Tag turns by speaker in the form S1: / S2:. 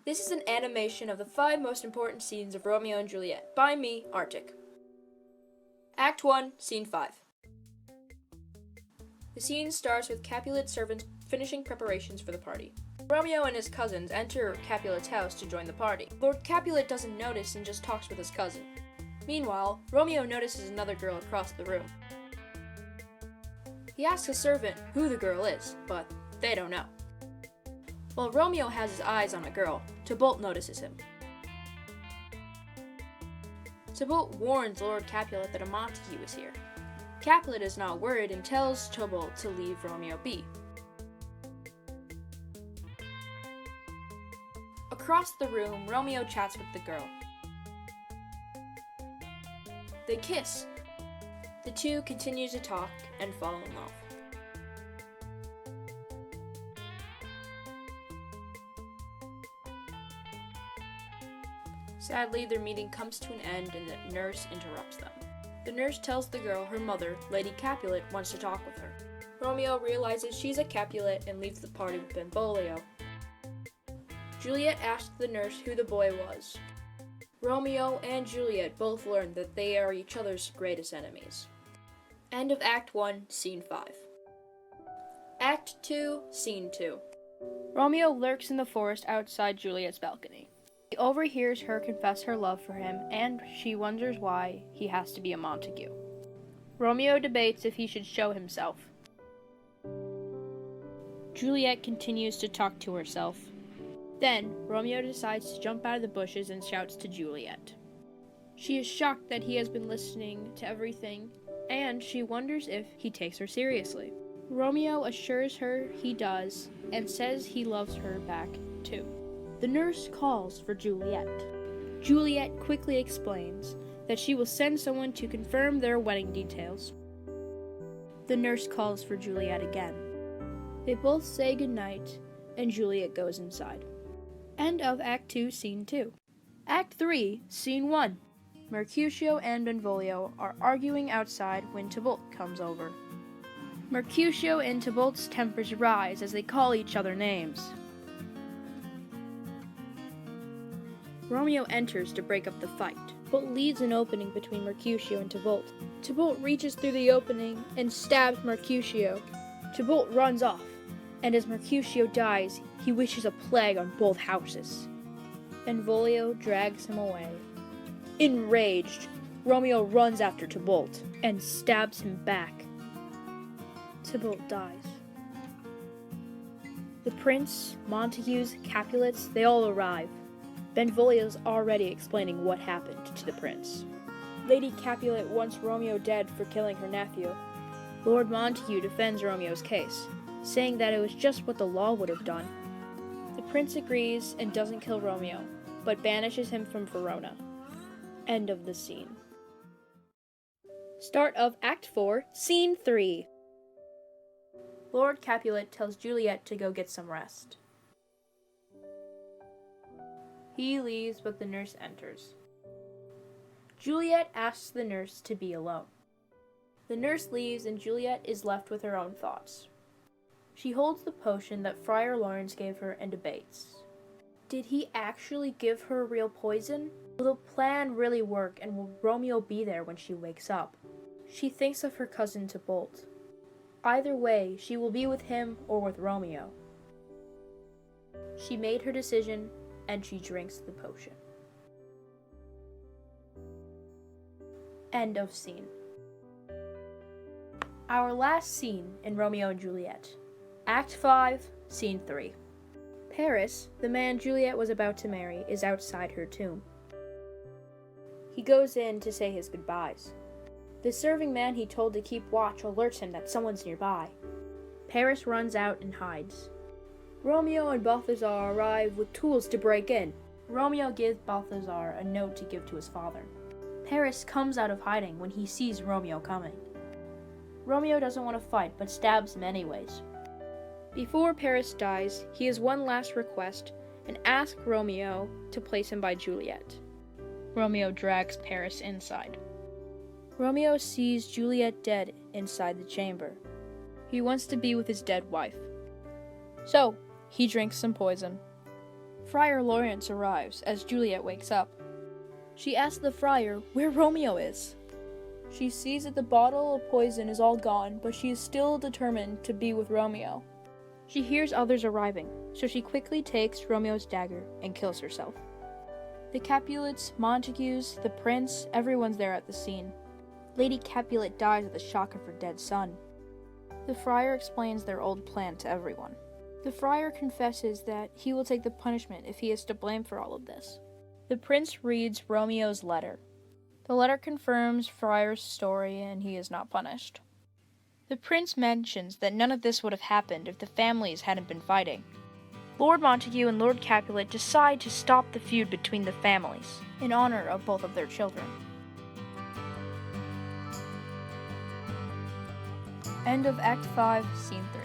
S1: This is an animation of the 5 most important scenes of Romeo and Juliet, by me, Arctic. Act 1, Scene 5. The scene starts with Capulet's servants finishing preparations for the party. Romeo and his cousins enter Capulet's house to join the party. Lord Capulet doesn't notice and just talks with his cousin. Meanwhile, Romeo notices another girl across the room. He asks a servant who the girl is, but they don't know. While Romeo has his eyes on a girl, Tybalt notices him. Tybalt warns Lord Capulet that a Montague is here. Capulet is not worried and tells Tybalt to leave Romeo be. Across the room, Romeo chats with the girl. They kiss. The two continue to talk and fall in love. Sadly, their meeting comes to an end and the nurse interrupts them. The nurse tells the girl her mother, Lady Capulet, wants to talk with her. Romeo realizes she's a Capulet and leaves the party with Benvolio. Juliet asks the nurse who the boy was. Romeo and Juliet both learn that they are each other's greatest enemies. End of Act 1, Scene 5. Act 2, Scene 2. Romeo lurks in the forest outside Juliet's balcony. He overhears her confess her love for him, and she wonders why he has to be a Montague. Romeo debates if he should show himself. Juliet continues to talk to herself. Then, Romeo decides to jump out of the bushes and shouts to Juliet. She is shocked that he has been listening to everything, and she wonders if he takes her seriously. Romeo assures her he does, and says he loves her back, too. The nurse calls for Juliet. Juliet quickly explains that she will send someone to confirm their wedding details. The nurse calls for Juliet again. They both say goodnight, and Juliet goes inside. End of Act 2, Scene 2. Act 3, Scene 1. Mercutio and Benvolio are arguing outside when Tybalt comes over. Mercutio and Tybalt's tempers rise as they call each other names. Romeo enters to break up the fight, but leaves an opening between Mercutio and Tybalt. Tybalt reaches through the opening and stabs Mercutio. Tybalt runs off, and as Mercutio dies, he wishes a plague on both houses. Benvolio drags him away. Enraged, Romeo runs after Tybalt and stabs him back. Tybalt dies. The prince, Montagues, Capulets, they all arrive. Benvolio's already explaining what happened to the prince. Lady Capulet wants Romeo dead for killing her nephew. Lord Montague defends Romeo's case, saying that it was just what the law would have done. The prince agrees and doesn't kill Romeo, but banishes him from Verona. End of the scene. Start of Act 4, Scene 3. Lord Capulet tells Juliet to go get some rest. He leaves, but the nurse enters. Juliet asks the nurse to be alone. The nurse leaves, and Juliet is left with her own thoughts. She holds the potion that Friar Lawrence gave her and debates. Did he actually give her real poison? Will the plan really work, and will Romeo be there when she wakes up? She thinks of her cousin Tybalt. Either way, she will be with him or with Romeo. She made her decision, and she drinks the potion. End of scene. Our last scene in Romeo and Juliet. Act 5, Scene 3. Paris, the man Juliet was about to marry, is outside her tomb. He goes in to say his goodbyes. The serving man he told to keep watch alerts him that someone's nearby. Paris runs out and hides. Romeo and Balthazar arrive with tools to break in. Romeo gives Balthazar a note to give to his father. Paris comes out of hiding when he sees Romeo coming. Romeo doesn't want to fight, but stabs him anyways. Before Paris dies, he has one last request and asks Romeo to place him by Juliet. Romeo drags Paris inside. Romeo sees Juliet dead inside the chamber. He wants to be with his dead wife. So, he drinks some poison. Friar Lawrence arrives as Juliet wakes up. She asks the friar where Romeo is. She sees that the bottle of poison is all gone, but she is still determined to be with Romeo. She hears others arriving, so she quickly takes Romeo's dagger and kills herself. The Capulets, Montagues, the prince, everyone's there at the scene. Lady Capulet dies at the shock of her dead son. The friar explains their old plan to everyone. The friar confesses that he will take the punishment if he is to blame for all of this. The prince reads Romeo's letter. The letter confirms Friar's story and he is not punished. The prince mentions that none of this would have happened if the families hadn't been fighting. Lord Montague and Lord Capulet decide to stop the feud between the families, in honor of both of their children. End of Act 5, Scene 3.